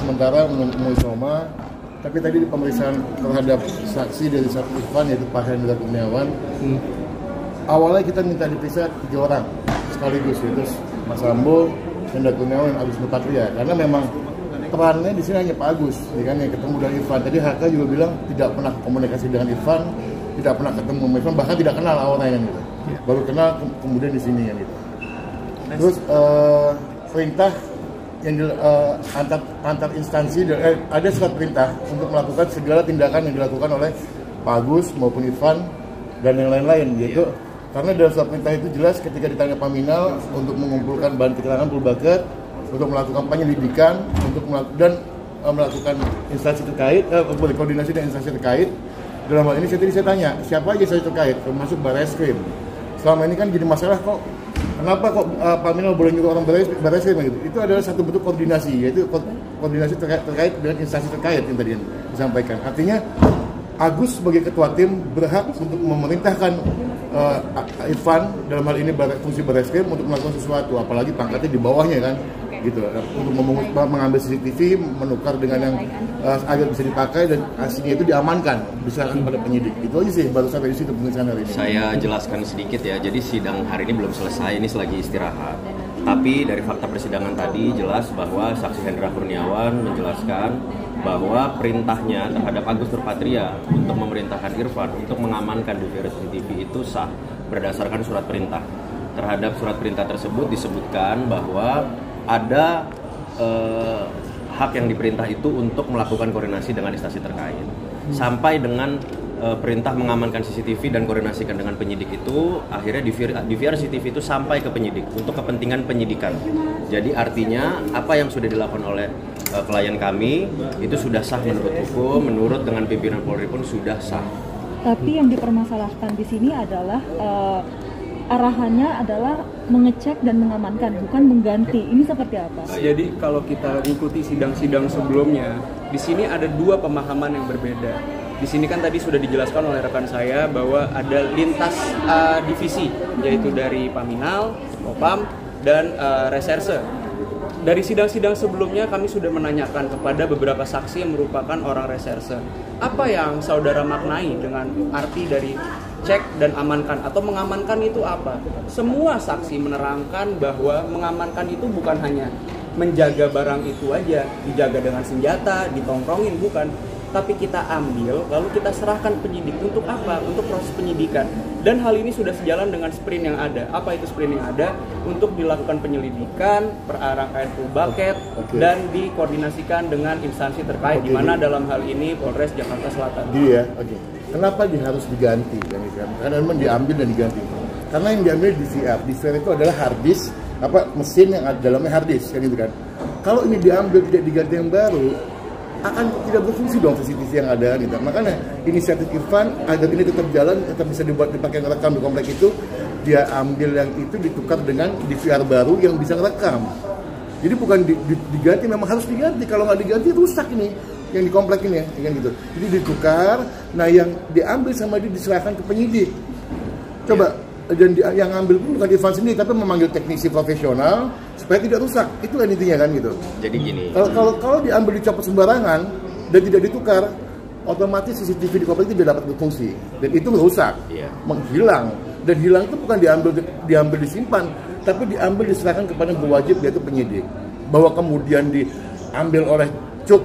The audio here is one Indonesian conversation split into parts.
sementara menemui Soma, tapi tadi pemeriksaan terhadap saksi dari satu Irfan yaitu Pak Hendra Kurniawan, awalnya kita minta diperiksa 3 orang sekaligus, yaitu Mas Sambo, Hendra Kurniawan, dan Agus Nurpatria, karena memang perannya di sini hanya Pak Agus, ya kan, yang ketemu dengan Irfan. Tadi HK juga bilang tidak pernah komunikasi dengan Irfan, tidak pernah ketemu dengan Irfan, bahkan tidak kenal awalnya gitu. Baru kenal kemudian di sini kan gitu. Terus perintah yang antar instansi, ada surat perintah untuk melakukan segala tindakan yang dilakukan oleh Pak Agus maupun Irfan dan yang lain-lain, yaitu karena dalam surat perintah itu jelas ketika ditanya Paminal untuk mengumpulkan bahan keterangan full bucket, untuk melakukan penyelidikan, untuk melakukan instansi terkait, berkoordinasi dengan instansi terkait. Dalam hal ini saya tanya siapa aja instansi terkait, termasuk Barreskrim. Selama ini kan jadi masalah kok. Kenapa kok Paminal boleh nyuruh orang Barreskrim gitu? Itu adalah satu bentuk koordinasi, yaitu koordinasi terkait dengan instansi terkait yang tadi disampaikan. Artinya Agus sebagai ketua tim berhak untuk memerintahkan Irfan dalam hal ini fungsi Barreskrim untuk melakukan sesuatu, apalagi pangkatnya di bawahnya kan, gitu. Untuk mengambil CCTV, menukar dengan yang agar bisa dipakai dan hasilnya itu diamankan, diserahkan pada penyidik. Itu aja sih baru sampai di situ pemeriksaan hari ini. Saya jelaskan sedikit ya. Jadi sidang hari ini belum selesai, ini lagi istirahat. Tapi dari fakta persidangan tadi jelas bahwa saksi Hendra Kurniawan menjelaskan bahwa perintahnya terhadap Agus Nurpatria untuk memerintahkan Irfan untuk mengamankan DVR CCTV itu sah berdasarkan surat perintah. Terhadap surat perintah tersebut disebutkan bahwa ada hak yang diperintah itu untuk melakukan koordinasi dengan instansi terkait. Sampai dengan perintah mengamankan CCTV dan koordinasikan dengan penyidik itu, akhirnya DVR CCTV itu sampai ke penyidik untuk kepentingan penyidikan. Jadi artinya apa yang sudah dilakukan oleh klien kami itu sudah sah menurut hukum, menurut dengan pimpinan Polri pun sudah sah. Tapi yang dipermasalahkan di sini adalah arahannya adalah mengecek dan mengamankan, bukan mengganti. Ini seperti apa? Jadi kalau kita ikuti sidang-sidang sebelumnya, di sini ada 2 pemahaman yang berbeda. Di sini kan tadi sudah dijelaskan oleh rekan saya bahwa ada lintas divisi, yaitu dari Paminal, Propam, dan Reserse. Dari sidang-sidang sebelumnya kami sudah menanyakan kepada beberapa saksi yang merupakan orang Reserse. Apa yang saudara maknai dengan arti dari cek dan amankan atau mengamankan itu apa? Semua saksi menerangkan bahwa mengamankan itu bukan hanya menjaga barang itu aja, dijaga dengan senjata, ditongkrongin, bukan. Tapi kita ambil, lalu kita serahkan penyidik. Untuk apa? Untuk proses penyidikan. Dan hal ini sudah sejalan dengan sprint yang ada. Apa itu sprint yang ada? Untuk dilakukan penyelidikan, rangkaian full bucket, dan dikoordinasikan dengan instansi terkait, di mana dalam hal ini Polres Jakarta Selatan. Dia, kenapa dia harus diganti? Karena memang diambil dan diganti. Karena yang diambil DVR itu adalah hard disk, mesin yang ada dalamnya hard disk, kan gitu kan. Kalau ini diambil tidak diganti yang baru, akan tidak berfungsi dong CCTV yang ada gitu. Makanya inisiatif Irfan agar ini tetap jalan, tetap bisa dipakai ngerekam di komplek itu, dia ambil yang itu ditukar dengan DVR baru yang bisa ngerekam. Jadi bukan diganti, memang harus diganti. Kalau nggak diganti rusak ini yang di komplek ini ya, gitu. Jadi ditukar, nah yang diambil sama dia diserahkan ke penyidik. Coba dan yang ambil pun bukan Irfan sendiri, tapi memanggil teknisi profesional supaya tidak rusak. Itu kan intinya kan gitu. Jadi gini. Kalau diambil dicopot sembarangan dan tidak ditukar, otomatis CCTV di komplek itu tidak dapat berfungsi dan itu merusak, menghilang. Dan hilang itu bukan diambil disimpan, tapi diambil diserahkan kepada yang berwajib, yaitu penyidik. Bahwa kemudian diambil oleh cuk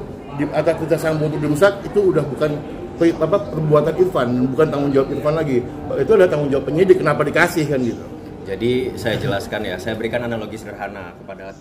atas kerjasama untuk dirusak, itu udah bukan perbuatan Irfan, bukan tanggung jawab Irfan lagi. Itu adalah tanggung jawab penyidik, kenapa dikasih kan gitu. Jadi saya jelaskan ya, saya berikan analogi sederhana kepada